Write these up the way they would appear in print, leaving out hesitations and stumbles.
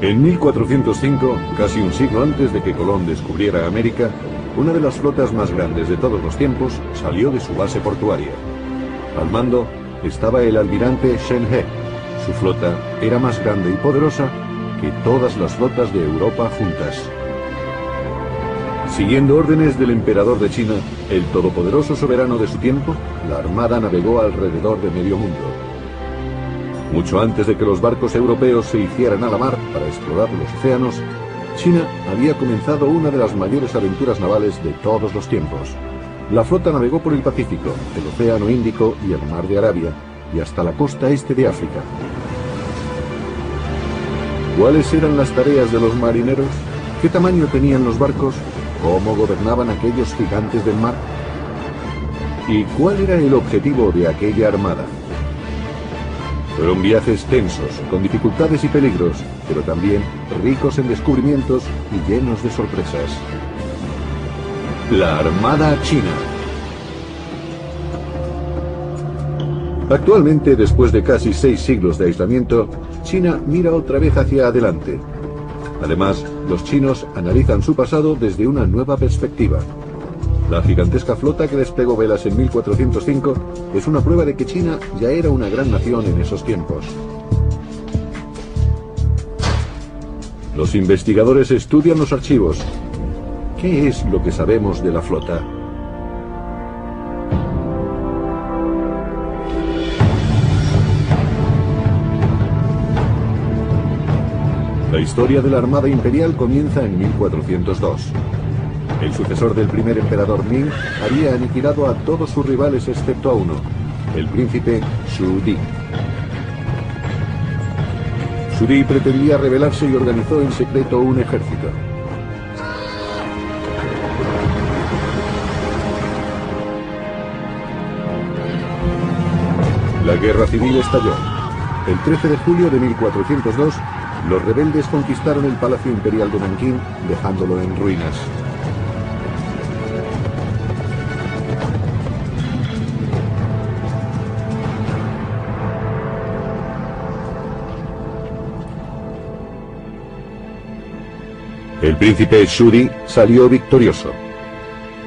En 1405, casi un siglo antes de que Colón descubriera América, una de las flotas más grandes de todos los tiempos salió de su base portuaria. Al mando estaba el almirante Shen He. Su flota era más grande y poderosa que todas las flotas de Europa juntas. Siguiendo órdenes del emperador de China, el todopoderoso soberano de su tiempo, la armada navegó alrededor de medio mundo. Mucho antes de que los barcos europeos se hicieran a la mar para explorar los océanos, China había comenzado una de las mayores aventuras navales de todos los tiempos. La flota navegó por el Pacífico, el Océano Índico y el Mar de Arabia, y hasta la costa este de África. ¿Cuáles eran las tareas de los marineros? ¿Qué tamaño tenían los barcos? ¿Cómo gobernaban aquellos gigantes del mar? ¿Y cuál era el objetivo de aquella armada? Fueron viajes tensos, con dificultades y peligros, pero también ricos en descubrimientos y llenos de sorpresas. La Armada China. Actualmente, después de casi 6 siglos de aislamiento, China mira otra vez hacia adelante. Además, los chinos analizan su pasado desde una nueva perspectiva. La gigantesca flota que desplegó velas en 1405 es una prueba de que China ya era una gran nación en esos tiempos. Los investigadores estudian los archivos. ¿Qué es lo que sabemos de la flota? La historia de la Armada Imperial comienza en 1402. El sucesor del primer emperador Ming había aniquilado a todos sus rivales excepto a uno, el príncipe Zhu Di. Zhu Di pretendía rebelarse y organizó en secreto un ejército. La guerra civil estalló. El 13 de julio de 1402, los rebeldes conquistaron el Palacio Imperial de Nankín, dejándolo en ruinas. El príncipe Zhu Di salió victorioso.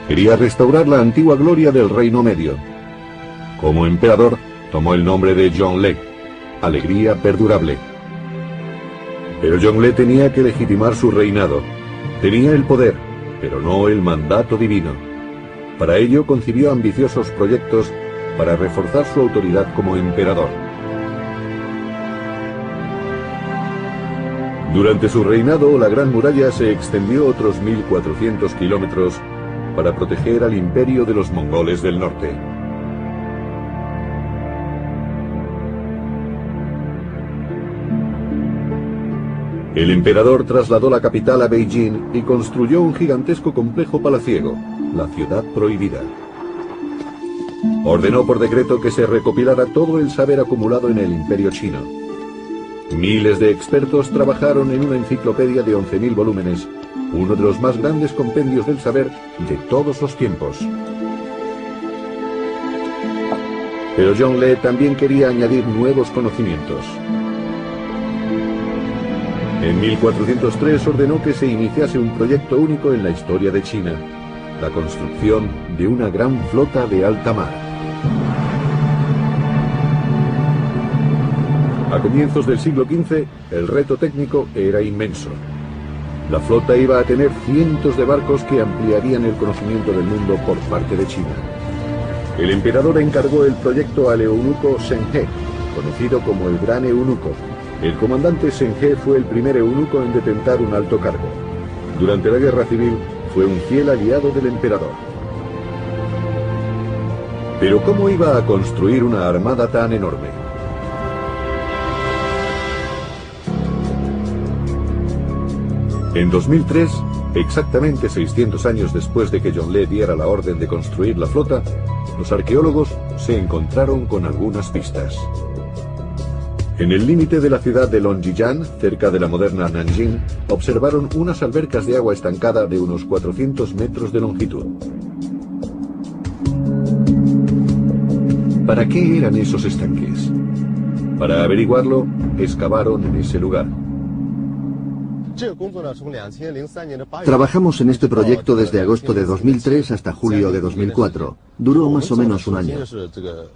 Quería restaurar la antigua gloria del Reino Medio. Como emperador, tomó el nombre de Zhongle, alegría perdurable. Pero Zhongle tenía que legitimar su reinado. Tenía el poder, pero no el mandato divino. Para ello concibió ambiciosos proyectos para reforzar su autoridad como emperador. Durante su reinado, la Gran Muralla se extendió otros 1400 kilómetros para proteger al imperio de los mongoles del norte. El emperador trasladó la capital a Beijing y construyó un gigantesco complejo palaciego, la Ciudad Prohibida. Ordenó por decreto que se recopilara todo el saber acumulado en el Imperio Chino. Miles de expertos trabajaron en una enciclopedia de 11.000 volúmenes, uno de los más grandes compendios del saber de todos los tiempos. Pero Zhongle también quería añadir nuevos conocimientos. En 1403 ordenó que se iniciase un proyecto único en la historia de China, la construcción de una gran flota de alta mar. A comienzos del siglo XV, el reto técnico era inmenso. La flota iba a tener cientos de barcos que ampliarían el conocimiento del mundo por parte de China. El emperador encargó el proyecto al eunuco Shen He, conocido como el Gran Eunuco. El comandante Shen He fue el primer eunuco en detentar un alto cargo. Durante la guerra civil, fue un fiel aliado del emperador. Pero ¿cómo iba a construir una armada tan enorme? En 2003, exactamente 600 años después de que Zhongle diera la orden de construir la flota, los arqueólogos se encontraron con algunas pistas. En el límite de la ciudad de Longjiang, cerca de la moderna Nanjing, observaron unas albercas de agua estancada de unos 400 metros de longitud. ¿Para qué eran esos estanques? Para averiguarlo, excavaron en ese lugar. Trabajamos en este proyecto desde agosto de 2003 hasta julio de 2004. Duró más o menos un año.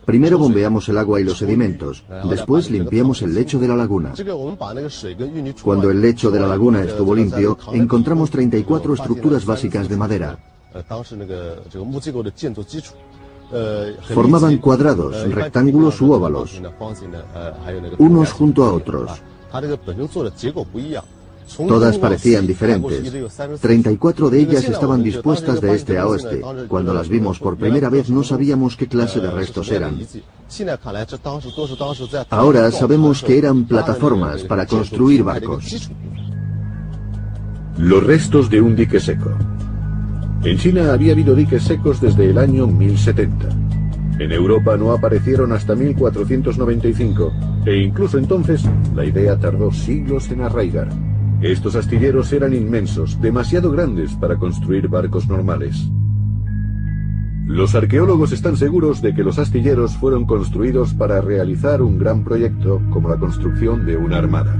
Primero bombeamos el agua y los sedimentos, después limpiamos el lecho de la laguna. Cuando el lecho de la laguna estuvo limpio, encontramos 34 estructuras básicas de madera. Formaban cuadrados, rectángulos u óvalos, unos junto a otros. Todas parecían diferentes. 34 de ellas estaban dispuestas de este a oeste. Cuando las vimos por primera vez no sabíamos qué clase de restos eran. Ahora sabemos que eran plataformas para construir barcos. Los restos de un dique seco. En China había habido diques secos desde el año 1070. En Europa no aparecieron hasta 1495, e incluso entonces la idea tardó siglos en arraigar. Estos astilleros eran inmensos, demasiado grandes para construir barcos normales. Los arqueólogos están seguros de que los astilleros fueron construidos para realizar un gran proyecto como la construcción de una armada.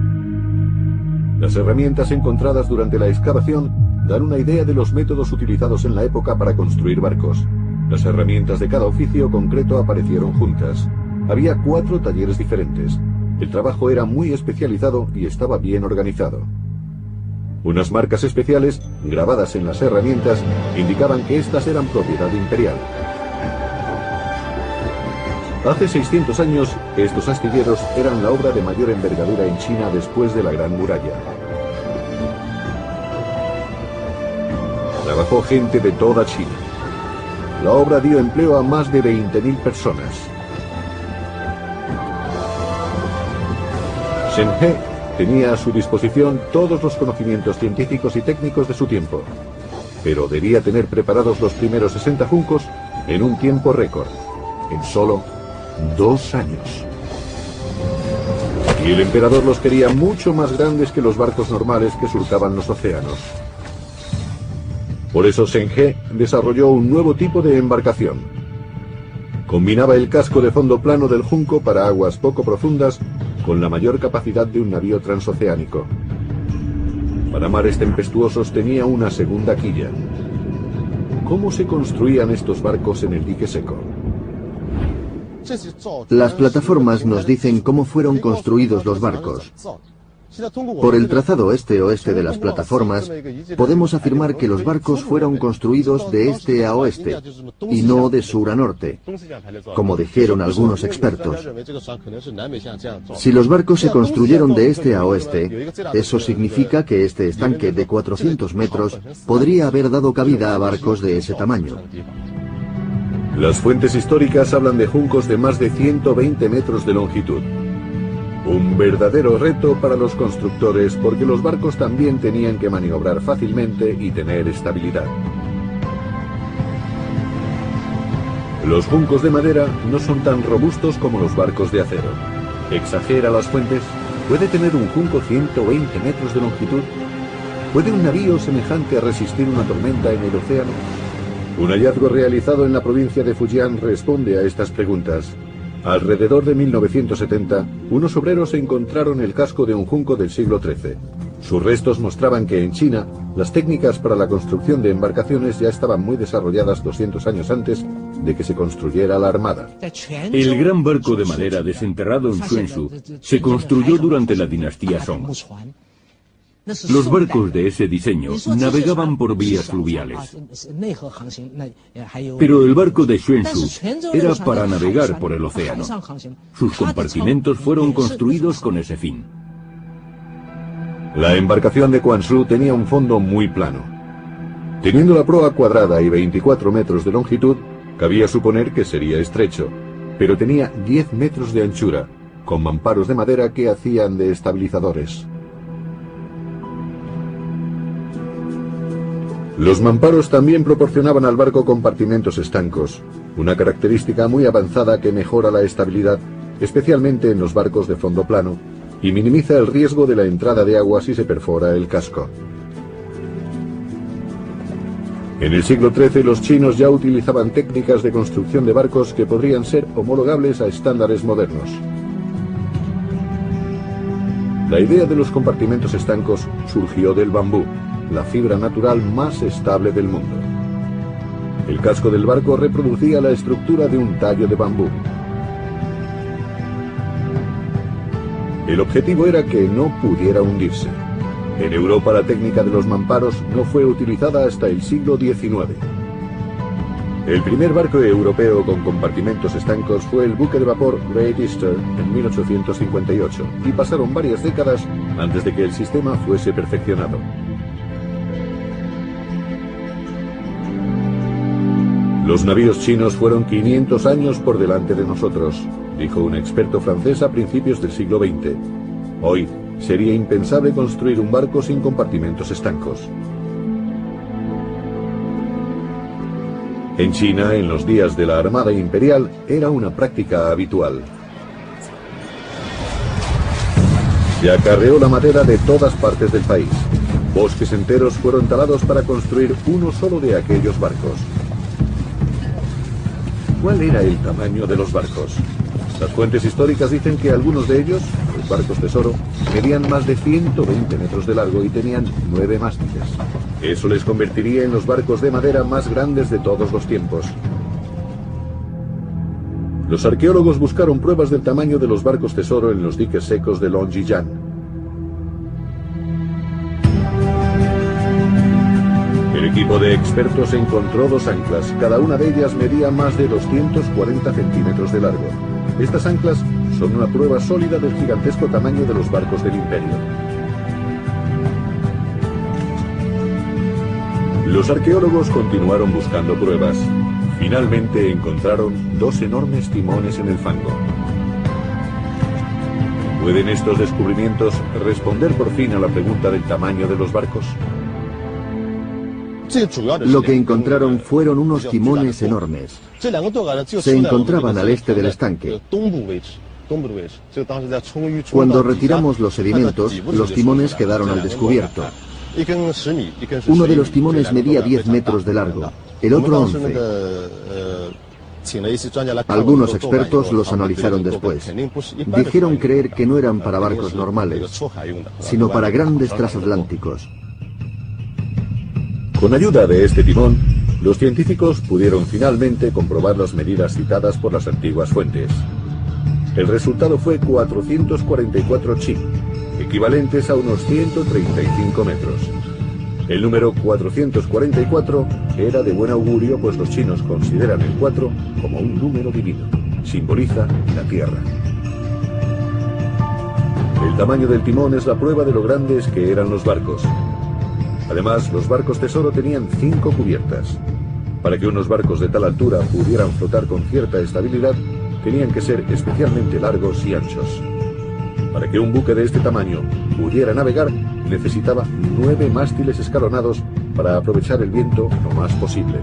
Las herramientas encontradas durante la excavación dan una idea de los métodos utilizados en la época para construir barcos. Las herramientas de cada oficio concreto aparecieron juntas. Había 4 talleres diferentes. El trabajo era muy especializado y estaba bien organizado. Unas marcas especiales, grabadas en las herramientas, indicaban que estas eran propiedad imperial. Hace 600 años, estos astilleros eran la obra de mayor envergadura en China después de la Gran Muralla. Trabajó gente de toda China. La obra dio empleo a más de 20.000 personas. Shen He tenía a su disposición todos los conocimientos científicos y técnicos de su tiempo, pero debía tener preparados los primeros 60 juncos en un tiempo récord, en solo 2 años. Y el emperador los quería mucho más grandes que los barcos normales que surcaban los océanos. Por eso Shen He desarrolló un nuevo tipo de embarcación. Combinaba el casco de fondo plano del junco para aguas poco profundas con la mayor capacidad de un navío transoceánico. Para mares tempestuosos tenía una segunda quilla. ¿Cómo se construían estos barcos en el dique seco? Las plataformas nos dicen cómo fueron construidos los barcos. Por el trazado este-oeste de las plataformas, podemos afirmar que los barcos fueron construidos de este a oeste, y no de sur a norte, como dijeron algunos expertos. Si los barcos se construyeron de este a oeste, eso significa que este estanque de 400 metros podría haber dado cabida a barcos de ese tamaño. Las fuentes históricas hablan de juncos de más de 120 metros de longitud. Un verdadero reto para los constructores porque los barcos también tenían que maniobrar fácilmente y tener estabilidad. Los juncos de madera no son tan robustos como los barcos de acero. ¿Exagera las fuentes? ¿Puede tener un junco 120 metros de longitud? ¿Puede un navío semejante a resistir una tormenta en el océano? Un hallazgo realizado en la provincia de Fujian responde a estas preguntas. Alrededor de 1970, unos obreros encontraron el casco de un junco del siglo XIII. Sus restos mostraban que en China, las técnicas para la construcción de embarcaciones ya estaban muy desarrolladas 200 años antes de que se construyera la armada. El gran barco de madera desenterrado en Xuanzhou se construyó durante la dinastía Song. Los barcos de ese diseño navegaban por vías fluviales. Pero el barco de Xuanzhou era para navegar por el océano. Sus compartimentos fueron construidos con ese fin. La embarcación de Quanzhou tenía un fondo muy plano. Teniendo la proa cuadrada y 24 metros de longitud, cabía suponer que sería estrecho, pero tenía 10 metros de anchura, con mamparos de madera que hacían de estabilizadores. Los mamparos también proporcionaban al barco compartimentos estancos, una característica muy avanzada que mejora la estabilidad, especialmente en los barcos de fondo plano, y minimiza el riesgo de la entrada de agua si se perfora el casco. En el siglo XIII los chinos ya utilizaban técnicas de construcción de barcos que podrían ser homologables a estándares modernos. La idea de los compartimentos estancos surgió del bambú, la fibra natural más estable del mundo. El casco del barco reproducía la estructura de un tallo de bambú. El objetivo era que no pudiera hundirse. En Europa la técnica de los mamparos no fue utilizada hasta el siglo XIX. El primer barco europeo con compartimentos estancos fue el buque de vapor Great Eastern en 1858, y pasaron varias décadas antes de que el sistema fuese perfeccionado. Los navíos chinos fueron 500 años por delante de nosotros, dijo un experto francés a principios del siglo XX. Hoy sería impensable construir un barco sin compartimentos estancos. En China, en los días de la Armada Imperial, era una práctica habitual. Se acarreó la madera de todas partes del país. Bosques enteros fueron talados para construir uno solo de aquellos barcos. ¿Cuál era el tamaño de los barcos? Las fuentes históricas dicen que algunos de ellos, los barcos tesoro, medían más de 120 metros de largo y tenían 9 mástiles. Eso les convertiría en los barcos de madera más grandes de todos los tiempos. Los arqueólogos buscaron pruebas del tamaño de los barcos tesoro en los diques secos de Longjiang. El equipo de expertos encontró 2 anclas, cada una de ellas medía más de 240 centímetros de largo. Estas anclas son una prueba sólida del gigantesco tamaño de los barcos del imperio. Los arqueólogos continuaron buscando pruebas. Finalmente encontraron 2 enormes timones en el fango. ¿Pueden estos descubrimientos responder por fin a la pregunta del tamaño de los barcos? Lo que encontraron fueron unos timones enormes. Se encontraban al este del estanque. Cuando retiramos los sedimentos, los timones quedaron al descubierto. Uno de los timones medía 10 metros de largo, el otro 11. Algunos expertos los analizaron después. Dijeron creer que no eran para barcos normales, sino para grandes transatlánticos. Con ayuda de este timón, los científicos pudieron finalmente comprobar las medidas citadas por las antiguas fuentes. El resultado fue 444 chi, equivalentes a unos 135 metros. El número 444 era de buen augurio, pues los chinos consideran el 4 como un número divino. Simboliza la Tierra. El tamaño del timón es la prueba de lo grandes que eran los barcos. Además, los barcos tesoro tenían 5 cubiertas. Para que unos barcos de tal altura pudieran flotar con cierta estabilidad, tenían que ser especialmente largos y anchos. Para que un buque de este tamaño pudiera navegar, necesitaba 9 mástiles escalonados para aprovechar el viento lo más posible.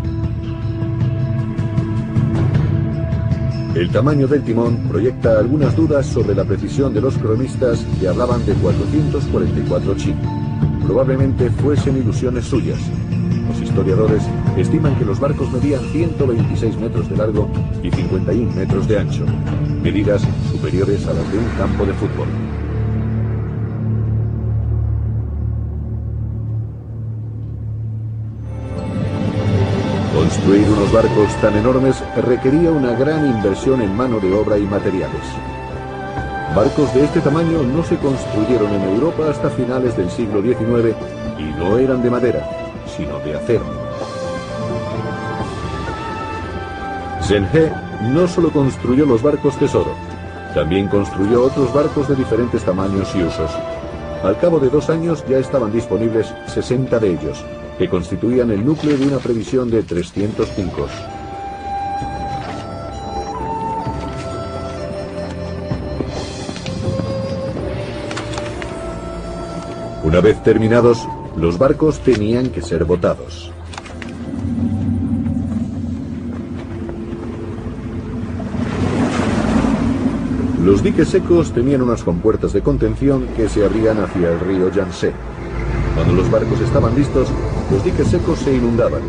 El tamaño del timón proyecta algunas dudas sobre la precisión de los cronistas que hablaban de 444 chi. Probablemente fuesen ilusiones suyas. Los historiadores estiman que los barcos medían 126 metros de largo y 51 metros de ancho, medidas superiores a las de un campo de fútbol. Construir unos barcos tan enormes requería una gran inversión en mano de obra y materiales. Barcos de este tamaño no se construyeron en Europa hasta finales del siglo XIX y no eran de madera, sino de acero. Zheng He no solo construyó los barcos tesoro, también construyó otros barcos de diferentes tamaños y usos. Al cabo de 2 años ya estaban disponibles 60 de ellos, que constituían el núcleo de una previsión de 300 juncos. Una vez terminados, los barcos tenían que ser botados. Los diques secos tenían unas compuertas de contención que se abrían hacia el río Yangtze. Cuando los barcos estaban listos, los diques secos se inundaban.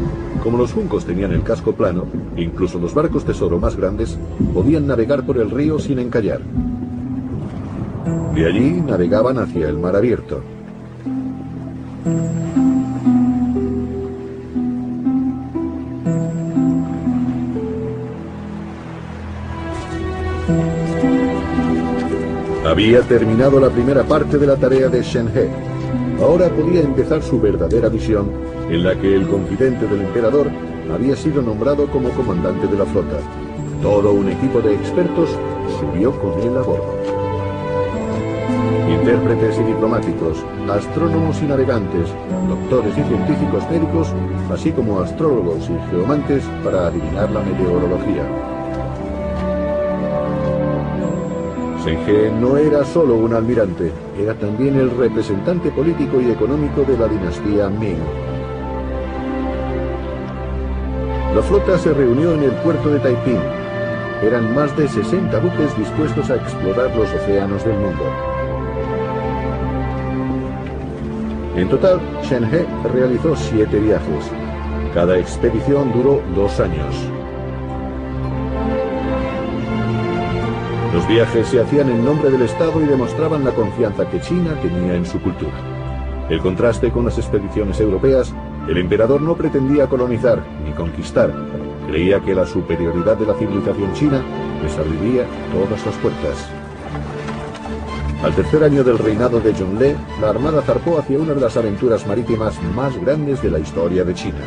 Como los juncos tenían el casco plano, incluso los barcos tesoro más grandes podían navegar por el río sin encallar. De allí navegaban hacia el mar abierto. Había terminado la primera parte de la tarea de Shen He. Ahora podía empezar su verdadera misión, en la que el confidente del emperador había sido nombrado como comandante de la flota. Todo un equipo de expertos subió con él a bordo. Intérpretes y diplomáticos, astrónomos y navegantes, doctores y científicos médicos, así como astrólogos y geomantes para adivinar la meteorología. Shen He no era solo un almirante, era también el representante político y económico de la dinastía Ming. La flota se reunió en el puerto de Taiping. Eran más de 60 buques dispuestos a explorar los océanos del mundo. En total, Shen He realizó 7 viajes. Cada expedición duró 2 años. Los viajes se hacían en nombre del Estado y demostraban la confianza que China tenía en su cultura. El contraste con las expediciones europeas, el emperador no pretendía colonizar ni conquistar. Creía que la superioridad de la civilización china les abriría todas las puertas. Al tercer año del reinado de Zhongle, la armada zarpó hacia una de las aventuras marítimas más grandes de la historia de China.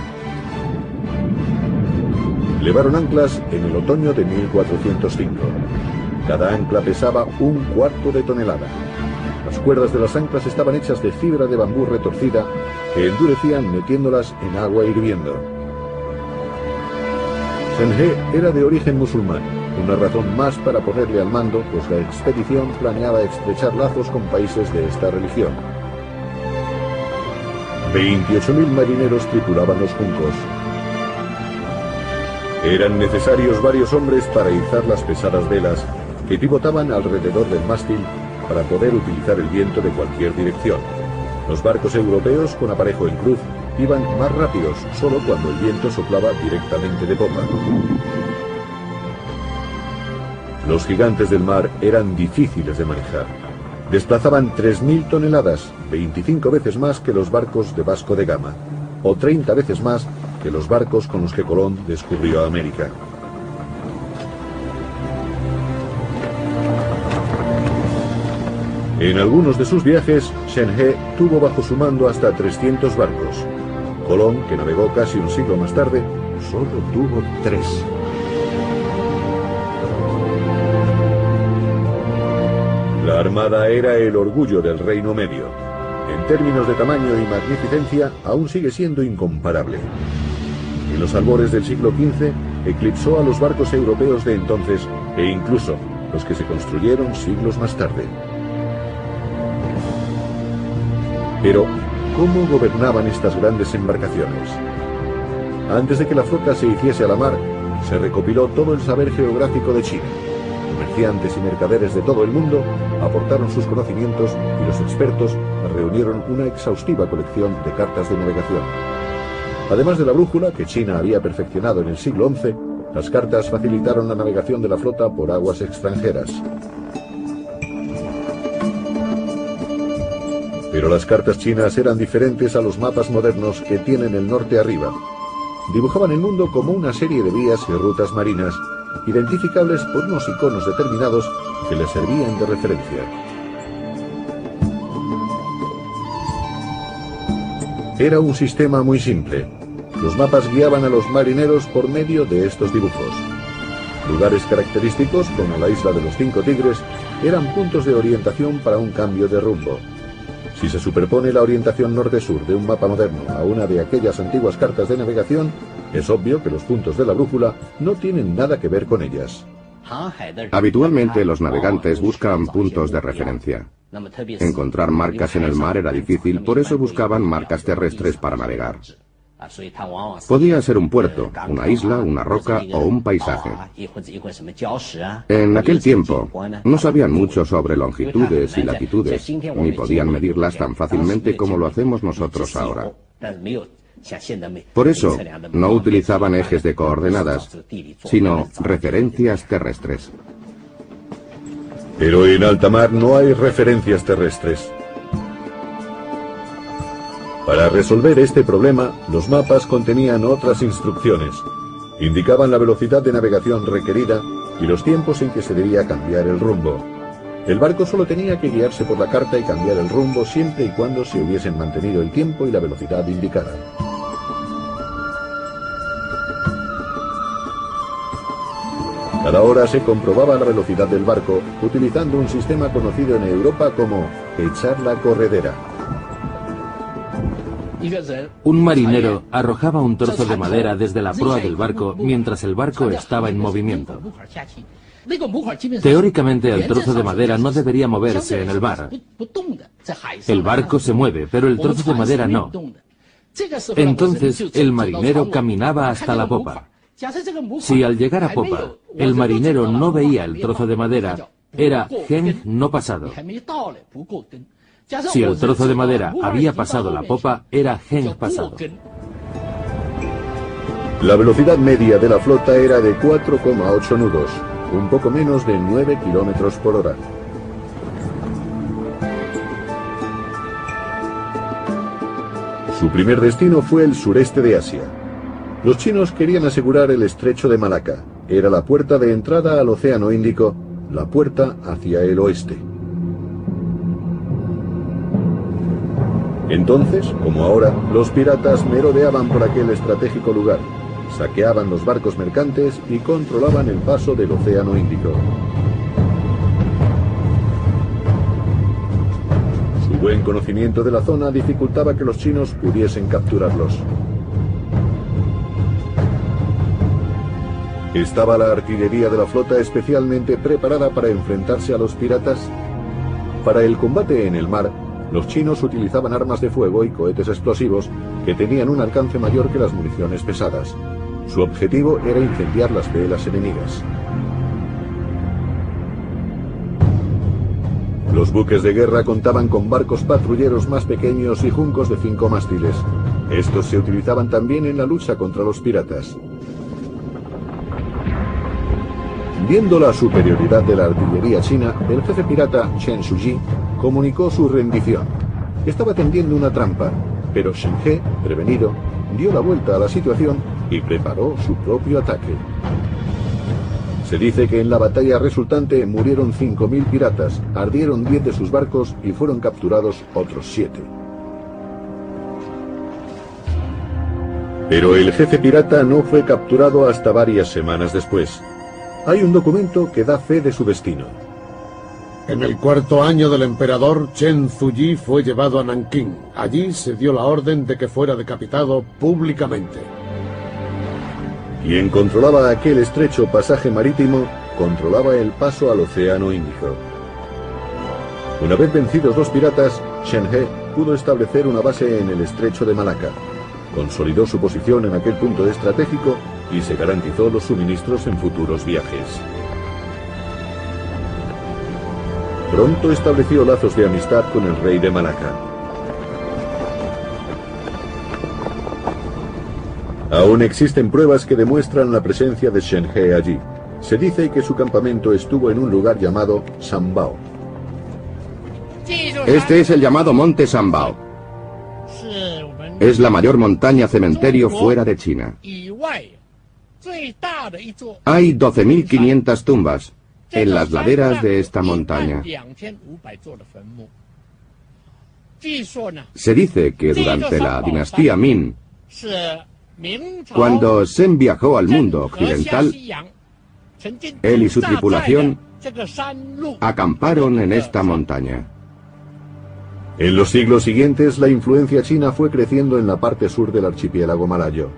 Levaron anclas en el otoño de 1405. Cada ancla pesaba 1/4 de tonelada. Las cuerdas de las anclas estaban hechas de fibra de bambú retorcida que endurecían metiéndolas en agua hirviendo. Shen He era de origen musulmán, una razón más para ponerle al mando, pues la expedición planeaba estrechar lazos con países de esta religión. 28.000 marineros tripulaban los juncos. Eran necesarios varios hombres para izar las pesadas velas que pivotaban alrededor del mástil para poder utilizar el viento de cualquier dirección. Los barcos europeos con aparejo en cruz iban más rápidos solo cuando el viento soplaba directamente de popa. Los gigantes del mar eran difíciles de manejar. Desplazaban 3.000 toneladas, 25 veces más que los barcos de Vasco de Gama, o 30 veces más que los barcos con los que Colón descubrió América. En algunos de sus viajes, Shen He tuvo bajo su mando hasta 300 barcos. Colón, que navegó casi un siglo más tarde, solo tuvo 3. La armada era el orgullo del Reino Medio. En términos de tamaño y magnificencia, aún sigue siendo incomparable. En los albores del siglo XV, eclipsó a los barcos europeos de entonces e incluso los que se construyeron siglos más tarde. Pero, ¿cómo gobernaban estas grandes embarcaciones? Antes de que la flota se hiciese a la mar, se recopiló todo el saber geográfico de China. Comerciantes y mercaderes de todo el mundo aportaron sus conocimientos y los expertos reunieron una exhaustiva colección de cartas de navegación. Además de la brújula que China había perfeccionado en el siglo XI, las cartas facilitaron la navegación de la flota por aguas extranjeras. Pero las cartas chinas eran diferentes a los mapas modernos que tienen el norte arriba. Dibujaban el mundo como una serie de vías y rutas marinas, identificables por unos iconos determinados que les servían de referencia. Era un sistema muy simple. Los mapas guiaban a los marineros por medio de estos dibujos. Lugares característicos, como la isla de los 5 tigres, eran puntos de orientación para un cambio de rumbo. Si se superpone la orientación norte-sur de un mapa moderno a una de aquellas antiguas cartas de navegación, es obvio que los puntos de la brújula no tienen nada que ver con ellas. Habitualmente los navegantes buscan puntos de referencia. Encontrar marcas en el mar era difícil, por eso buscaban marcas terrestres para navegar. Podía ser un puerto, una isla, una roca o un paisaje. En aquel tiempo, no sabían mucho sobre longitudes y latitudes, ni podían medirlas tan fácilmente como lo hacemos nosotros ahora. Por eso, no utilizaban ejes de coordenadas, sino referencias terrestres. Pero en alta mar no hay referencias terrestres. Para resolver este problema, los mapas contenían otras instrucciones. Indicaban la velocidad de navegación requerida y los tiempos en que se debía cambiar el rumbo. El barco solo tenía que guiarse por la carta y cambiar el rumbo siempre y cuando se hubiesen mantenido el tiempo y la velocidad indicada. Cada hora se comprobaba la velocidad del barco utilizando un sistema conocido en Europa como echar la corredera. Un marinero arrojaba un trozo de madera desde la proa del barco mientras el barco estaba en movimiento. Teóricamente, el trozo de madera no debería moverse en el mar. El barco se mueve, pero el trozo de madera no. Entonces, el marinero caminaba hasta la popa. Si al llegar a popa, el marinero no veía el trozo de madera, era Heng no pasado. Si el trozo de madera había pasado la popa, era Heng pasado. La velocidad media de la flota era de 4,8 nudos, un poco menos de 9 kilómetros por hora. Su primer destino fue el sureste de Asia. Los chinos querían asegurar el estrecho de Malaca. Era la puerta de entrada al Océano Índico, la puerta hacia el oeste. Entonces, como ahora, los piratas merodeaban por aquel estratégico lugar, saqueaban los barcos mercantes y controlaban el paso del Océano Índico. Su buen conocimiento de la zona dificultaba que los chinos pudiesen capturarlos. ¿Estaba la artillería de la flota especialmente preparada para enfrentarse a los piratas? Para el combate en el mar, los chinos utilizaban armas de fuego y cohetes explosivos que tenían un alcance mayor que las municiones pesadas. Su objetivo era incendiar las velas enemigas. Los buques de guerra contaban con barcos patrulleros más pequeños y juncos de 5 mástiles. Estos se utilizaban también en la lucha contra los piratas. Viendo la superioridad de la artillería china, el jefe pirata Chen Suji comunicó su rendición. Estaba tendiendo una trampa, pero Shen He, prevenido, dio la vuelta a la situación y preparó su propio ataque. Se dice que en la batalla resultante murieron 5.000 piratas, ardieron 10 de sus barcos y fueron capturados otros 7. Pero el jefe pirata no fue capturado hasta varias semanas después. Hay un documento que da fe de su destino. En el 4º año del emperador, Chen Zuyi fue llevado a Nankín. Allí se dio la orden de que fuera decapitado públicamente. Quien controlaba aquel estrecho pasaje marítimo, controlaba el paso al Océano Índico. Una vez vencidos los piratas, Shen He pudo establecer una base en el estrecho de Malaca. Consolidó su posición en aquel punto estratégico y se garantizó los suministros en futuros viajes. Pronto estableció lazos de amistad con el rey de Malaca. Aún existen pruebas que demuestran la presencia de Shen He allí. Se dice que su campamento estuvo en un lugar llamado Sanbao. Este es el llamado Monte Sanbao. Es la mayor montaña cementerio fuera de China. Hay 12.500 tumbas en las laderas de esta montaña. Se dice que durante la dinastía Min, cuando Zheng viajó al mundo occidental, él y su tripulación acamparon en esta montaña. En los siglos siguientes, la influencia china fue creciendo en la parte sur del archipiélago malayo.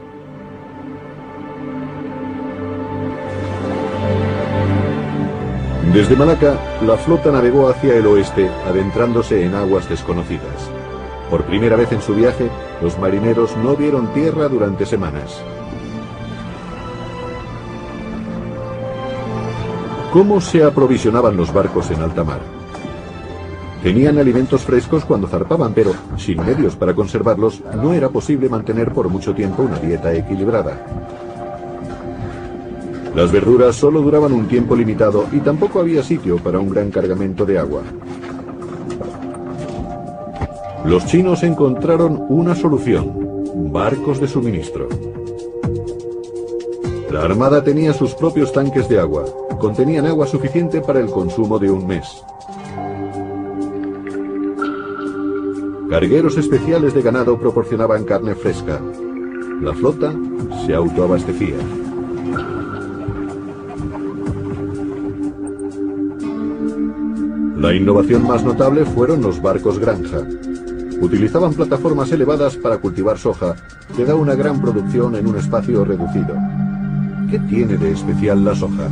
Desde Malaca, la flota navegó hacia el oeste, adentrándose en aguas desconocidas. Por primera vez en su viaje, los marineros no vieron tierra durante semanas. ¿Cómo se aprovisionaban los barcos en alta mar? Tenían alimentos frescos cuando zarpaban, pero sin medios para conservarlos, no era posible mantener por mucho tiempo una dieta equilibrada. Las verduras solo duraban un tiempo limitado y tampoco había sitio para un gran cargamento de agua. Los chinos encontraron una solución: barcos de suministro. La armada tenía sus propios tanques de agua. Contenían agua suficiente para el consumo de un mes. Cargueros especiales de ganado proporcionaban carne fresca. La flota se autoabastecía. La innovación más notable fueron los barcos granja. Utilizaban plataformas elevadas para cultivar soja, que da una gran producción en un espacio reducido. ¿Qué tiene de especial la soja?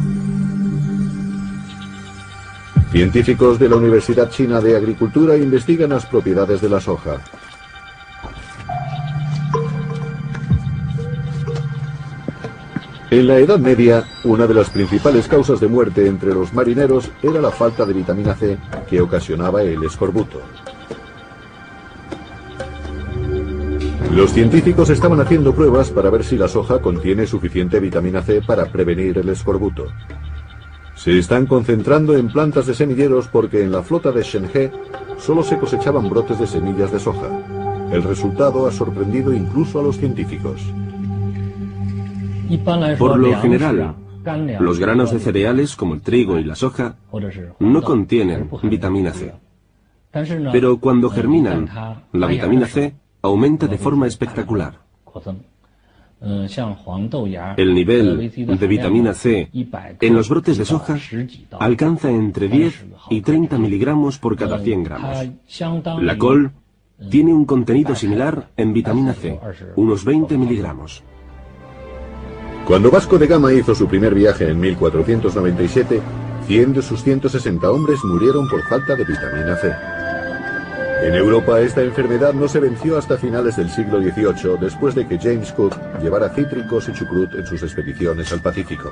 Científicos de la Universidad China de Agricultura investigan las propiedades de la soja. En la Edad Media, una de las principales causas de muerte entre los marineros era la falta de vitamina C que ocasionaba el escorbuto. Los científicos estaban haciendo pruebas para ver si la soja contiene suficiente vitamina C para prevenir el escorbuto. Se están concentrando en plantas de semilleros porque en la flota de Shenhe solo se cosechaban brotes de semillas de soja. El resultado ha sorprendido incluso a los científicos. Por lo general, los granos de cereales como el trigo y la soja no contienen vitamina C. Pero cuando germinan, la vitamina C aumenta de forma espectacular. El nivel de vitamina C en los brotes de soja alcanza entre 10 y 30 miligramos por cada 100 gramos. La col tiene un contenido similar en vitamina C, unos 20 miligramos. Cuando Vasco de Gama hizo su primer viaje en 1497, 100 de sus 160 hombres murieron por falta de vitamina C. En Europa esta enfermedad no se venció hasta finales del siglo XVIII, después de que James Cook llevara cítricos y chucrut en sus expediciones al Pacífico.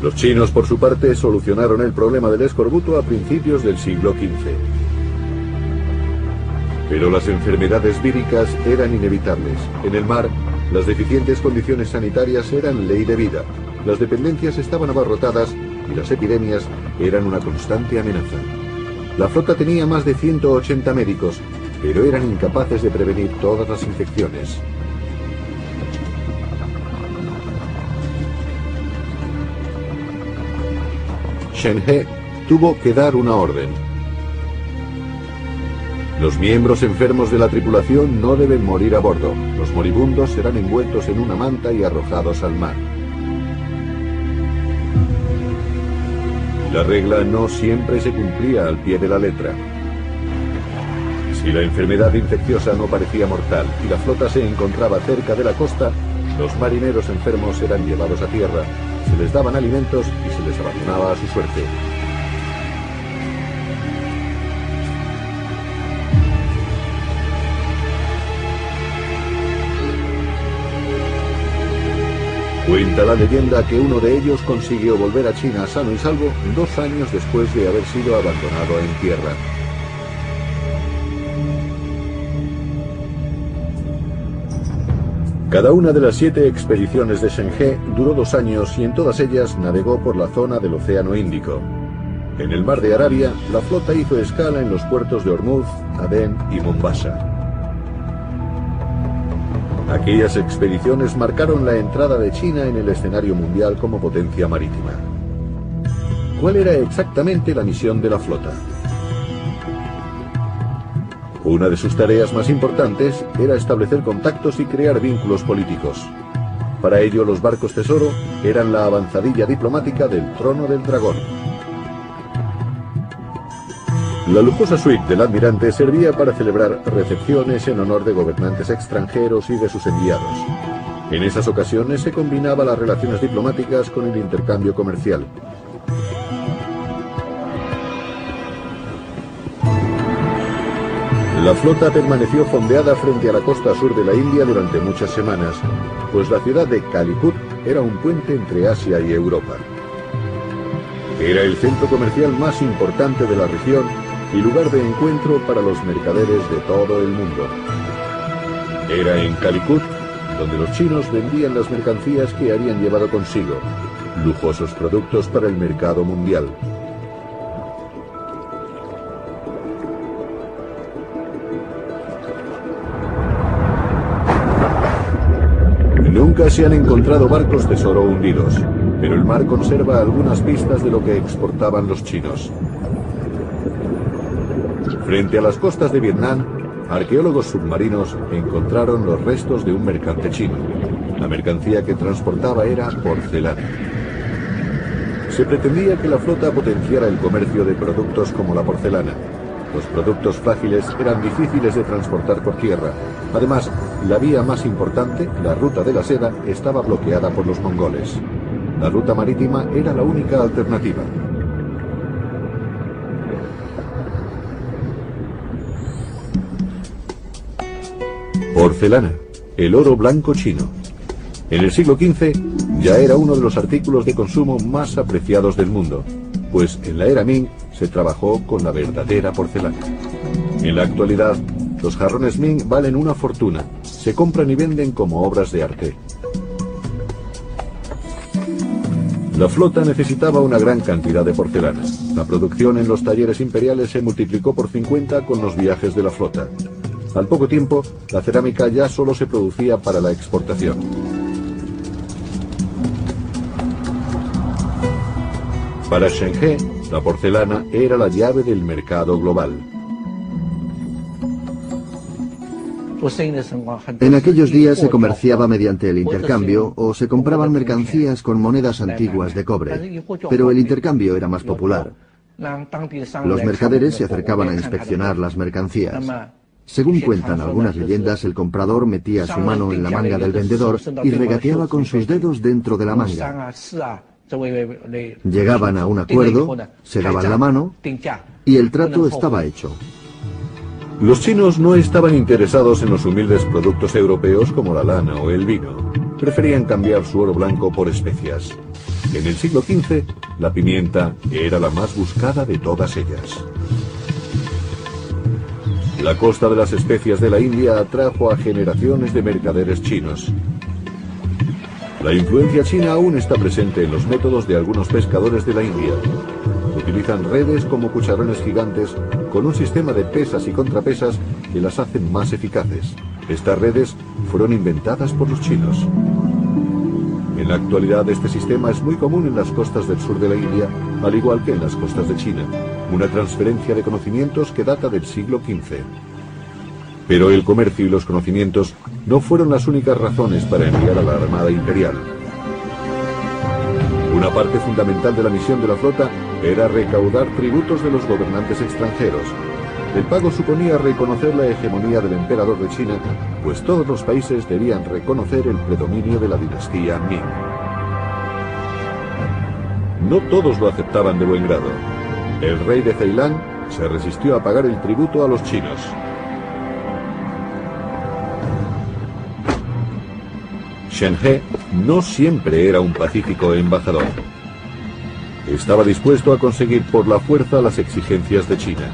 Los chinos, por su parte, solucionaron el problema del escorbuto a principios del siglo XV. Pero las enfermedades víricas eran inevitables. En el mar, las deficientes condiciones sanitarias eran ley de vida. Las dependencias estaban abarrotadas y las epidemias eran una constante amenaza. La flota tenía más de 180 médicos, pero eran incapaces de prevenir todas las infecciones. Shenhe tuvo que dar una orden. Los miembros enfermos de la tripulación no deben morir a bordo. Los moribundos serán envueltos en una manta y arrojados al mar. La regla no siempre se cumplía al pie de la letra. Si la enfermedad infecciosa no parecía mortal y la flota se encontraba cerca de la costa, los marineros enfermos eran llevados a tierra, se les daban alimentos y se les abandonaba a su suerte. Cuenta la leyenda que uno de ellos consiguió volver a China sano y salvo 2 años después de haber sido abandonado en tierra. Cada una de las 7 expediciones de Shenhe duró 2 años y en todas ellas navegó por la zona del Océano Índico. En el mar de Arabia, la flota hizo escala en los puertos de Hormuz, Adén y Mombasa. Aquellas expediciones marcaron la entrada de China en el escenario mundial como potencia marítima. ¿Cuál era exactamente la misión de la flota? Una de sus tareas más importantes era establecer contactos y crear vínculos políticos. Para ello, los barcos tesoro eran la avanzadilla diplomática del Trono del Dragón. La lujosa suite del almirante servía para celebrar recepciones en honor de gobernantes extranjeros y de sus enviados. En esas ocasiones se combinaba las relaciones diplomáticas con el intercambio comercial. La flota permaneció fondeada frente a la costa sur de la India durante muchas semanas, pues la ciudad de Calicut era un puente entre Asia y Europa. Era el centro comercial más importante de la región y lugar de encuentro para los mercaderes de todo el mundo. Era en Calicut donde los chinos vendían las mercancías que habían llevado consigo, lujosos productos para el mercado mundial. Nunca se han encontrado barcos tesoro hundidos, pero el mar conserva algunas pistas de lo que exportaban los chinos. Frente a las costas de Vietnam, arqueólogos submarinos encontraron los restos de un mercante chino. La mercancía que transportaba era porcelana. Se pretendía que la flota potenciara el comercio de productos como la porcelana. Los productos frágiles eran difíciles de transportar por tierra. Además, la vía más importante, la ruta de la seda, estaba bloqueada por los mongoles. La ruta marítima era la única alternativa. Porcelana, el oro blanco chino. En el siglo XV ya era uno de los artículos de consumo más apreciados del mundo, pues en la era Ming se trabajó con la verdadera porcelana. En la actualidad, los jarrones Ming valen una fortuna, se compran y venden como obras de arte. La flota necesitaba una gran cantidad de porcelana. La producción en los talleres imperiales se multiplicó por 50 con los viajes de la flota. Al poco tiempo, la cerámica ya solo se producía para la exportación. Para Shen He, la porcelana era la llave del mercado global. En aquellos días se comerciaba mediante el intercambio o se compraban mercancías con monedas antiguas de cobre, pero el intercambio era más popular. Los mercaderes se acercaban a inspeccionar las mercancías. Según cuentan algunas leyendas, el comprador metía su mano en la manga del vendedor y regateaba con sus dedos dentro de la manga. Llegaban a un acuerdo, se daban la mano y el trato estaba hecho. Los chinos no estaban interesados en los humildes productos europeos como la lana o el vino. Preferían cambiar su oro blanco por especias. En el siglo XV, la pimienta era la más buscada de todas ellas. La costa de las especias de la India atrajo a generaciones de mercaderes chinos. La influencia china aún está presente en los métodos de algunos pescadores de la India. Utilizan redes como cucharones gigantes con un sistema de pesas y contrapesas que las hacen más eficaces. Estas redes fueron inventadas por los chinos. En la actualidad este sistema es muy común en las costas del sur de la India, al igual que en las costas de China, una transferencia de conocimientos que data del siglo XV. Pero el comercio y los conocimientos no fueron las únicas razones para enviar a la Armada Imperial. Una parte fundamental de la misión de la flota era recaudar tributos de los gobernantes extranjeros. El pago suponía reconocer la hegemonía del emperador de China, pues todos los países debían reconocer el predominio de la dinastía Ming. No todos lo aceptaban de buen grado. El rey de Ceilán se resistió a pagar el tributo a los chinos. Shen He no siempre era un pacífico embajador. Estaba dispuesto a conseguir por la fuerza las exigencias de China.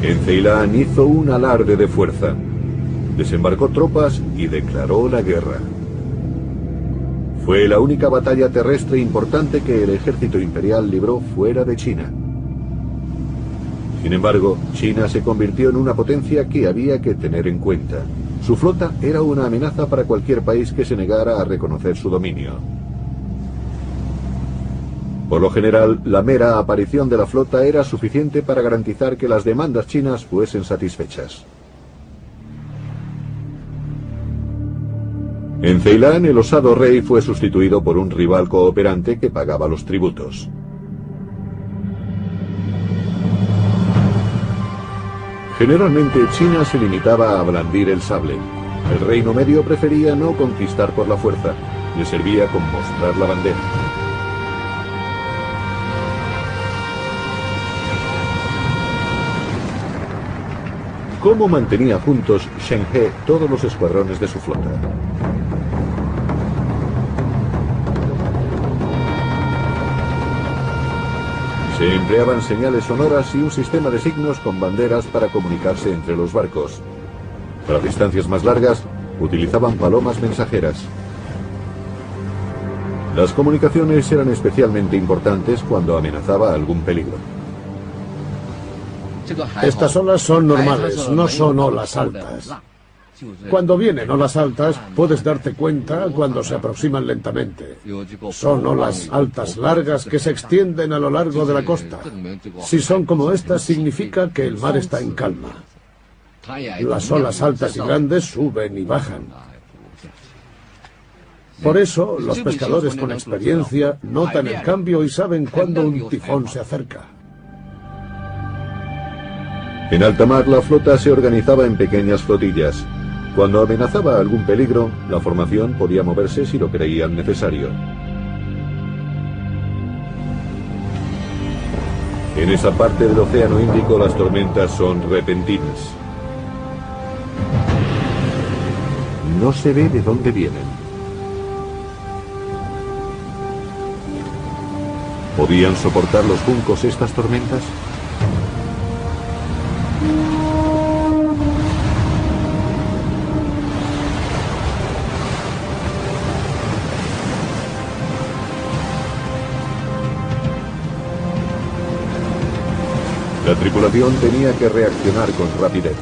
En Ceilán hizo un alarde de fuerza. Desembarcó tropas y declaró la guerra. Fue la única batalla terrestre importante que el ejército imperial libró fuera de China. Sin embargo, China se convirtió en una potencia que había que tener en cuenta. Su flota era una amenaza para cualquier país que se negara a reconocer su dominio. Por lo general, la mera aparición de la flota era suficiente para garantizar que las demandas chinas fuesen satisfechas. En Ceilán, el osado rey fue sustituido por un rival cooperante que pagaba los tributos. Generalmente, China se limitaba a blandir el sable. El Reino Medio prefería no conquistar por la fuerza, le servía con mostrar la bandera. ¿Cómo mantenía juntos Shen He todos los escuadrones de su flota? Se empleaban señales sonoras y un sistema de signos con banderas para comunicarse entre los barcos. Para distancias más largas, utilizaban palomas mensajeras. Las comunicaciones eran especialmente importantes cuando amenazaba algún peligro. Estas olas son normales, no son olas altas. Cuando vienen olas altas, puedes darte cuenta cuando se aproximan lentamente. Son olas altas largas que se extienden a lo largo de la costa. Si son como estas, significa que el mar está en calma. Las olas altas y grandes suben y bajan. Por eso, los pescadores con experiencia notan el cambio y saben cuándo un tifón se acerca. En alta mar, la flota se organizaba en pequeñas flotillas. Cuando amenazaba algún peligro, la formación podía moverse si lo creían necesario. En esa parte del Océano Índico las tormentas son repentinas. No se ve de dónde vienen. ¿Podían soportar los juncos estas tormentas? La tripulación tenía que reaccionar con rapidez.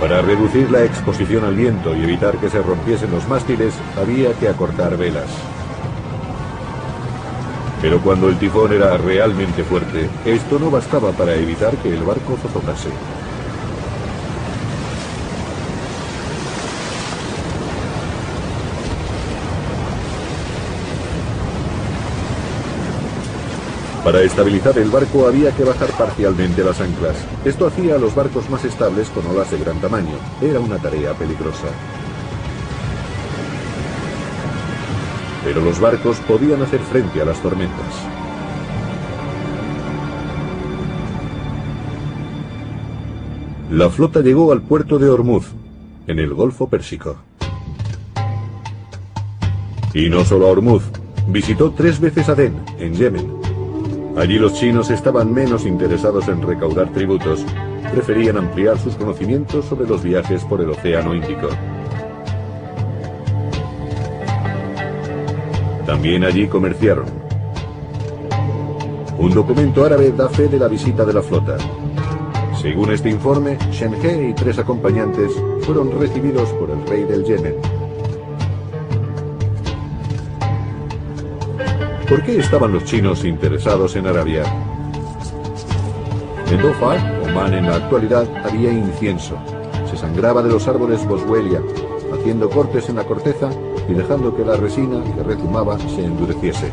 Para reducir la exposición al viento y evitar que se rompiesen los mástiles, había que acortar velas. Pero cuando el tifón era realmente fuerte, esto no bastaba para evitar que el barco zozobase. Para estabilizar el barco había que bajar parcialmente las anclas. Esto hacía a los barcos más estables con olas de gran tamaño. Era una tarea peligrosa. Pero los barcos podían hacer frente a las tormentas. La flota llegó al puerto de Ormuz, en el Golfo Pérsico. Y no solo a Ormuz, visitó 3 veces Adén, en Yemen. Allí los chinos estaban menos interesados en recaudar tributos, preferían ampliar sus conocimientos sobre los viajes por el Océano Índico. También allí comerciaron. Un documento árabe da fe de la visita de la flota. Según este informe, Shenhe y 3 acompañantes fueron recibidos por el rey del Yemen. ¿Por qué estaban los chinos interesados en Arabia? En Dhofar, Omán en la actualidad, había incienso. Se sangraba de los árboles boswellia, haciendo cortes en la corteza y dejando que la resina que rezumaba se endureciese.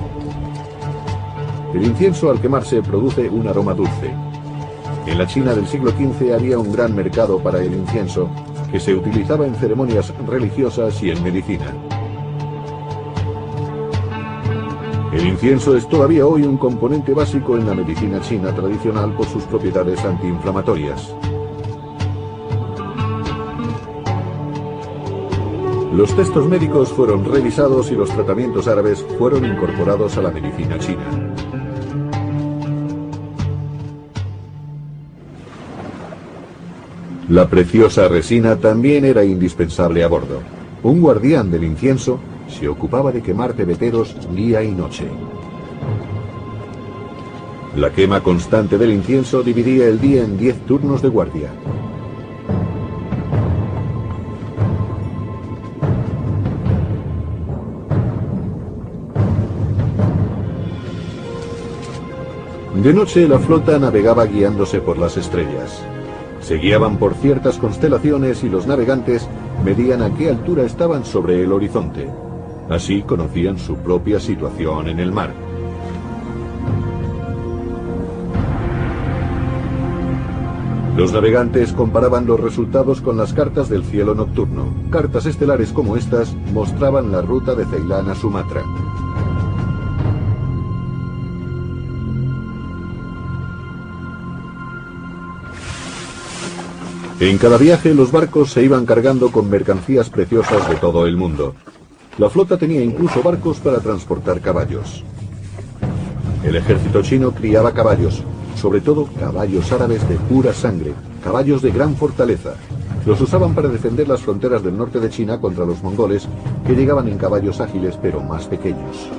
El incienso al quemarse produce un aroma dulce. En la China del siglo XV había un gran mercado para el incienso, que se utilizaba en ceremonias religiosas y en medicina. El incienso es todavía hoy un componente básico en la medicina china tradicional por sus propiedades antiinflamatorias. Los textos médicos fueron revisados y los tratamientos árabes fueron incorporados a la medicina china. La preciosa resina también era indispensable a bordo. Un guardián del incienso se ocupaba de quemar pebeteros día y noche. La quema constante del incienso dividía el día en 10 turnos de guardia. De noche la flota navegaba guiándose por las estrellas. Se guiaban por ciertas constelaciones y los navegantes medían a qué altura estaban sobre el horizonte. Así conocían su propia situación en el mar. Los navegantes comparaban los resultados con las cartas del cielo nocturno. Cartas estelares como estas mostraban la ruta de Ceilán a Sumatra. En cada viaje los barcos se iban cargando con mercancías preciosas de todo el mundo. La flota tenía incluso barcos para transportar caballos. El ejército chino criaba caballos, sobre todo caballos árabes de pura sangre, caballos de gran fortaleza. Los usaban para defender las fronteras del norte de China contra los mongoles, que llegaban en caballos ágiles pero más pequeños.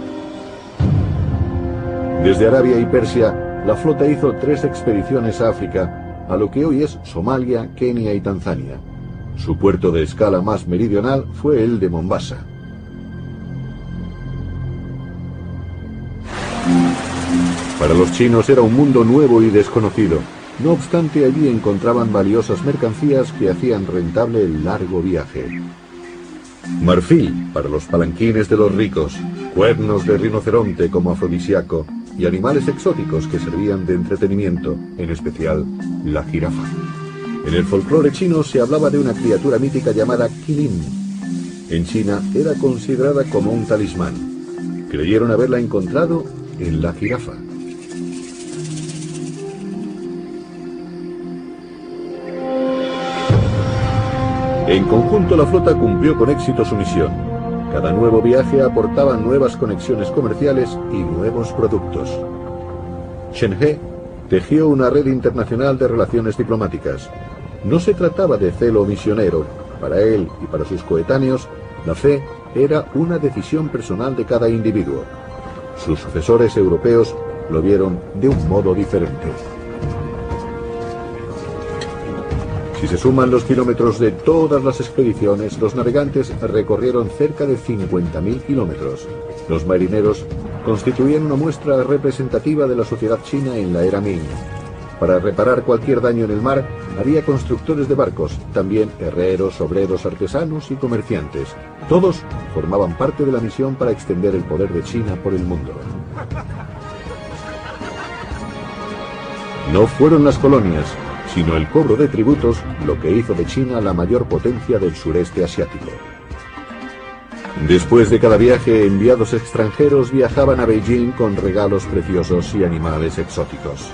Desde Arabia y Persia, la flota hizo 3 expediciones a África, a lo que hoy es Somalia, Kenia y Tanzania. Su puerto de escala más meridional fue el de Mombasa. Para los chinos era un mundo nuevo y desconocido. No obstante, allí encontraban valiosas mercancías que hacían rentable el largo viaje. Marfil para los palanquines de los ricos, cuernos de rinoceronte como afrodisíaco y animales exóticos que servían de entretenimiento, en especial la jirafa. En el folclore chino se hablaba de una criatura mítica llamada Qilin. En China era considerada como un talismán. Creyeron haberla encontrado en la jirafa. En conjunto la flota cumplió con éxito su misión. Cada nuevo viaje aportaba nuevas conexiones comerciales y nuevos productos. Shen He tejió una red internacional de relaciones diplomáticas. No se trataba de celo misionero. Para él y para sus coetáneos, la fe era una decisión personal de cada individuo. Sus sucesores europeos lo vieron de un modo diferente. Si se suman los kilómetros de todas las expediciones, los navegantes recorrieron cerca de 50.000 kilómetros. Los marineros constituían una muestra representativa de la sociedad china en la era Ming. Para reparar cualquier daño en el mar, había constructores de barcos, también herreros, obreros, artesanos y comerciantes. Todos formaban parte de la misión para extender el poder de China por el mundo. No fueron las colonias, sino el cobro de tributos lo que hizo de China la mayor potencia del sureste asiático. Después de cada viaje, enviados extranjeros viajaban a Beijing con regalos preciosos y animales exóticos.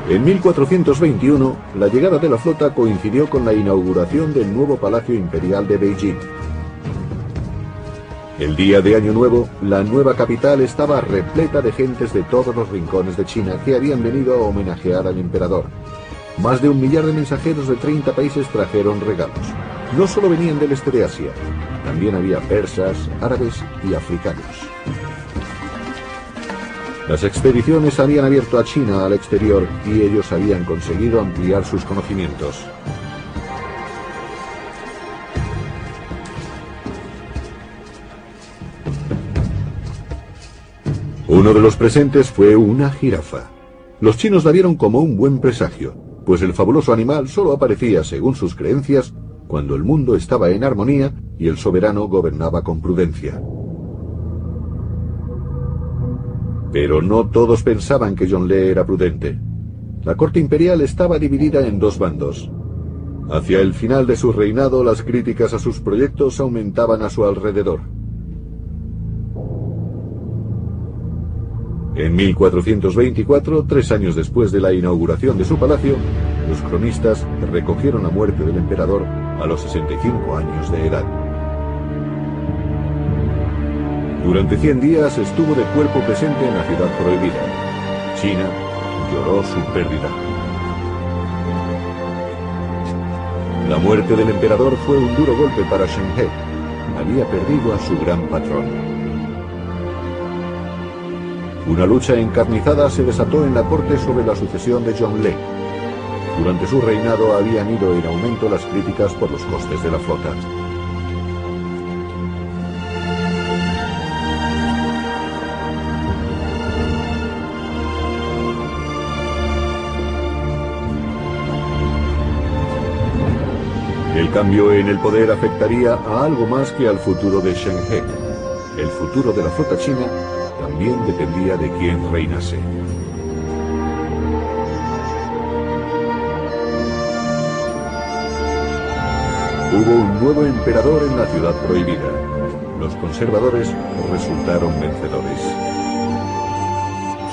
En 1421, la llegada de la flota coincidió con la inauguración del nuevo Palacio Imperial de Beijing. El día de Año Nuevo, la nueva capital estaba repleta de gentes de todos los rincones de China que habían venido a homenajear al emperador. Más de 1 millar de mensajeros de 30 países trajeron regalos. No solo venían del este de Asia, también había persas, árabes y africanos. Las expediciones habían abierto a China al exterior y ellos habían conseguido ampliar sus conocimientos. Uno de los presentes fue una jirafa. Los chinos la vieron como un buen presagio, pues el fabuloso animal solo aparecía, según sus creencias, cuando el mundo estaba en armonía y el soberano gobernaba con prudencia. Pero no todos pensaban que Zhongle era prudente. La corte imperial estaba dividida en 2 bandos. Hacia el final de su reinado, las críticas a sus proyectos aumentaban a su alrededor. En 1424, 3 años después de la inauguración de su palacio, los cronistas recogieron la muerte del emperador a los 65 años de edad. Durante 100 días estuvo de cuerpo presente en la ciudad prohibida. China lloró su pérdida. La muerte del emperador fue un duro golpe para Shen He. Había perdido a su gran patrón. Una lucha encarnizada se desató en la corte sobre la sucesión de Zhongle. Durante su reinado habían ido en aumento las críticas por los costes de la flota. El cambio en el poder afectaría a algo más que al futuro de Shen He. El futuro de la flota china también dependía de quién reinase. Hubo un nuevo emperador en la ciudad prohibida. Los conservadores resultaron vencedores.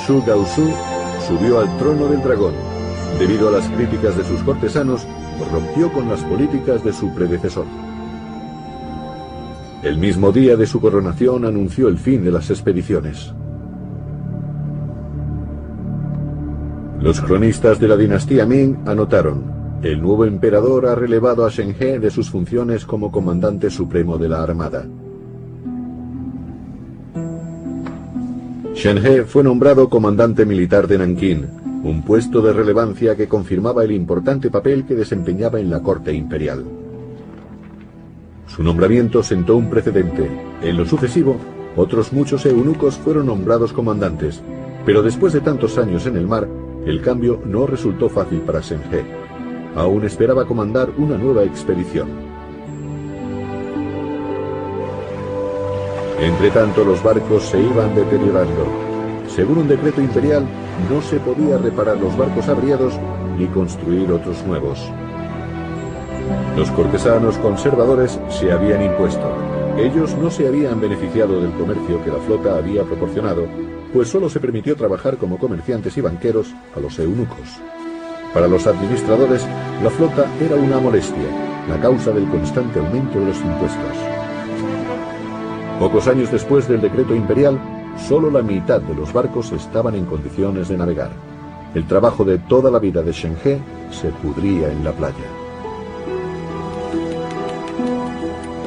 Zhu Gaozu subió al trono del dragón. Debido a las críticas de sus cortesanos, rompió con las políticas de su predecesor. El mismo día de su coronación anunció el fin de las expediciones. Los cronistas de la dinastía Ming anotaron: el nuevo emperador ha relevado a Shen He de sus funciones como comandante supremo de la armada. Shen He fue nombrado comandante militar de Nankín, un puesto de relevancia que confirmaba el importante papel que desempeñaba en la corte imperial. Su nombramiento sentó un precedente. En lo sucesivo, otros muchos eunucos fueron nombrados comandantes, pero después de tantos años en el mar, el cambio no resultó fácil para Shen He. Aún esperaba comandar una nueva expedición. Entretanto, los barcos se iban deteriorando. Según un decreto imperial, no se podía reparar los barcos averiados ni construir otros nuevos. Los cortesanos conservadores se habían impuesto. Ellos no se habían beneficiado del comercio que la flota había proporcionado, pues solo se permitió trabajar como comerciantes y banqueros a los eunucos. Para los administradores, la flota era una molestia, la causa del constante aumento de los impuestos. Pocos años después del decreto imperial, solo la mitad de los barcos estaban en condiciones de navegar. El trabajo de toda la vida de Shen He se pudría en la playa.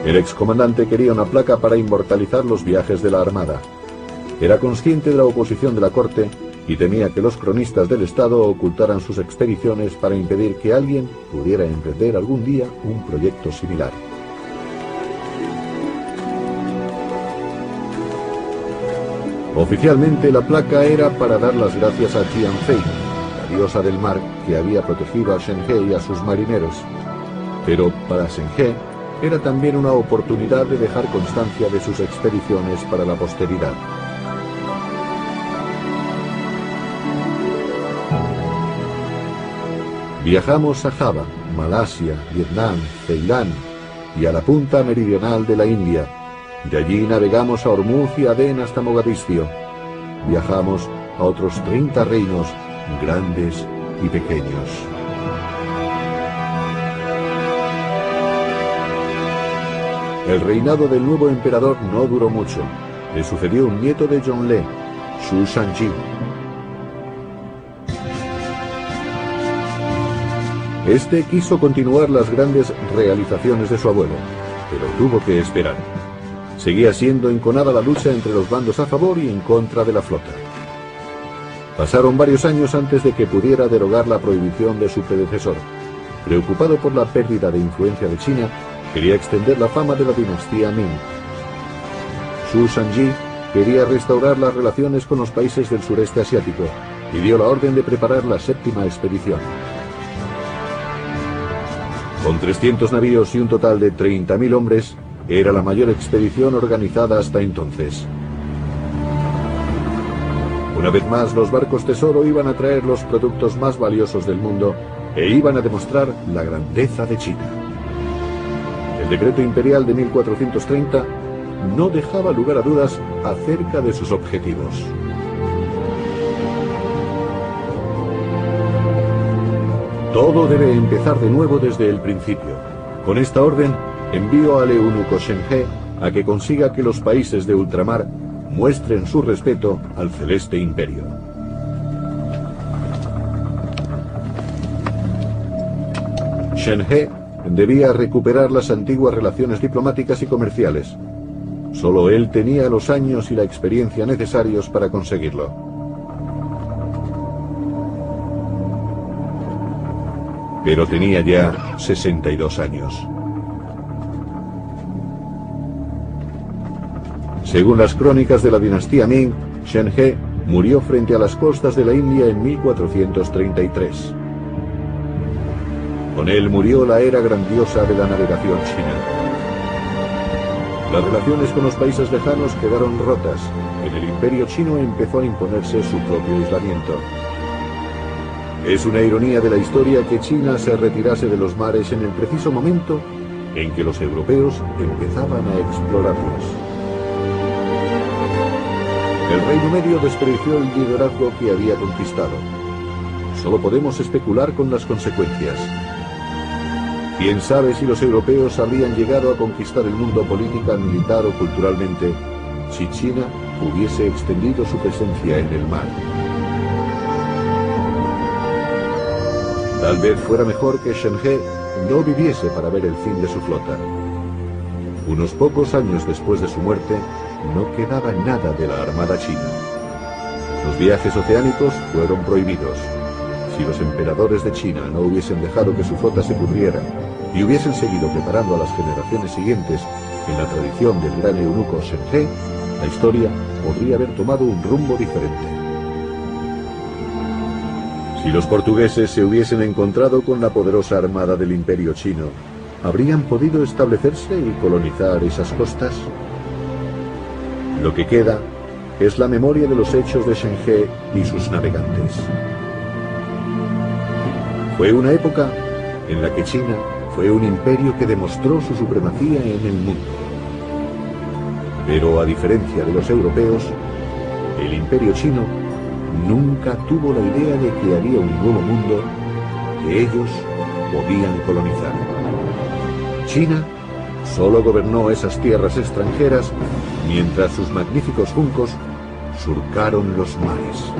El excomandante quería una placa para inmortalizar los viajes de la armada. Era consciente de la oposición de la corte y temía que los cronistas del Estado ocultaran sus expediciones para impedir que alguien pudiera emprender algún día un proyecto similar. Oficialmente la placa era para dar las gracias a Tianfei, la diosa del mar que había protegido a Shen He y a sus marineros. Pero para Shen He era también una oportunidad de dejar constancia de sus expediciones para la posteridad. Viajamos a Java, Malasia, Vietnam, Ceilán y a la punta meridional de la India. De allí navegamos a Hormuz y Adén hasta Mogadiscio. Viajamos a otros 30 reinos, grandes y pequeños. El reinado del nuevo emperador no duró mucho. Le sucedió un nieto de Zhongle, Zhu Shangji. Este quiso continuar las grandes realizaciones de su abuelo, pero tuvo que esperar. Seguía siendo enconada la lucha entre los bandos a favor y en contra de la flota. Pasaron varios años antes de que pudiera derogar la prohibición de su predecesor. Preocupado por la pérdida de influencia de China, quería extender la fama de la dinastía Ming. Zhu Shangji quería restaurar las relaciones con los países del sureste asiático y dio la orden de preparar la 7ª expedición. Con 300 navíos y un total de 30.000 hombres, era la mayor expedición organizada hasta entonces. Una vez más, los barcos tesoro iban a traer los productos más valiosos del mundo e iban a demostrar la grandeza de China. El decreto imperial de 1430 no dejaba lugar a dudas acerca de sus objetivos. Todo debe empezar de nuevo desde el principio. Con esta orden, envío al eunuco Shen He a que consiga que los países de ultramar muestren su respeto al celeste imperio. Shen He debía recuperar las antiguas relaciones diplomáticas y comerciales. Solo él tenía los años y la experiencia necesarios para conseguirlo. Pero tenía ya 62 años. Según las crónicas de la dinastía Ming, Shen He murió frente a las costas de la India en 1433. Con él murió la era grandiosa de la navegación china. Las relaciones con los países lejanos quedaron rotas. En el imperio chino empezó a imponerse su propio aislamiento. Es una ironía de la historia que China se retirase de los mares en el preciso momento en que los europeos empezaban a explorarlos. El Reino Medio despreció el liderazgo que había conquistado. Solo podemos especular con las consecuencias. Quién sabe si los europeos habrían llegado a conquistar el mundo política, militar o culturalmente si China hubiese extendido su presencia en el mar. Tal vez fuera mejor que Shen He no viviese para ver el fin de su flota. Unos pocos años después de su muerte, no quedaba nada de la armada china. Los viajes oceánicos fueron prohibidos. Si los emperadores de China no hubiesen dejado que su flota se pudriera y hubiesen seguido preparando a las generaciones siguientes en la tradición del gran eunuco Shen He, la historia podría haber tomado un rumbo diferente. Si los portugueses se hubiesen encontrado con la poderosa armada del Imperio chino, ¿habrían podido establecerse y colonizar esas costas? Lo que queda es la memoria de los hechos de Shen He y sus navegantes. Fue una época en la que China fue un imperio que demostró su supremacía en el mundo. Pero a diferencia de los europeos, el Imperio chino nunca tuvo la idea de que había un nuevo mundo que ellos podían colonizar. China solo gobernó esas tierras extranjeras mientras sus magníficos juncos surcaron los mares.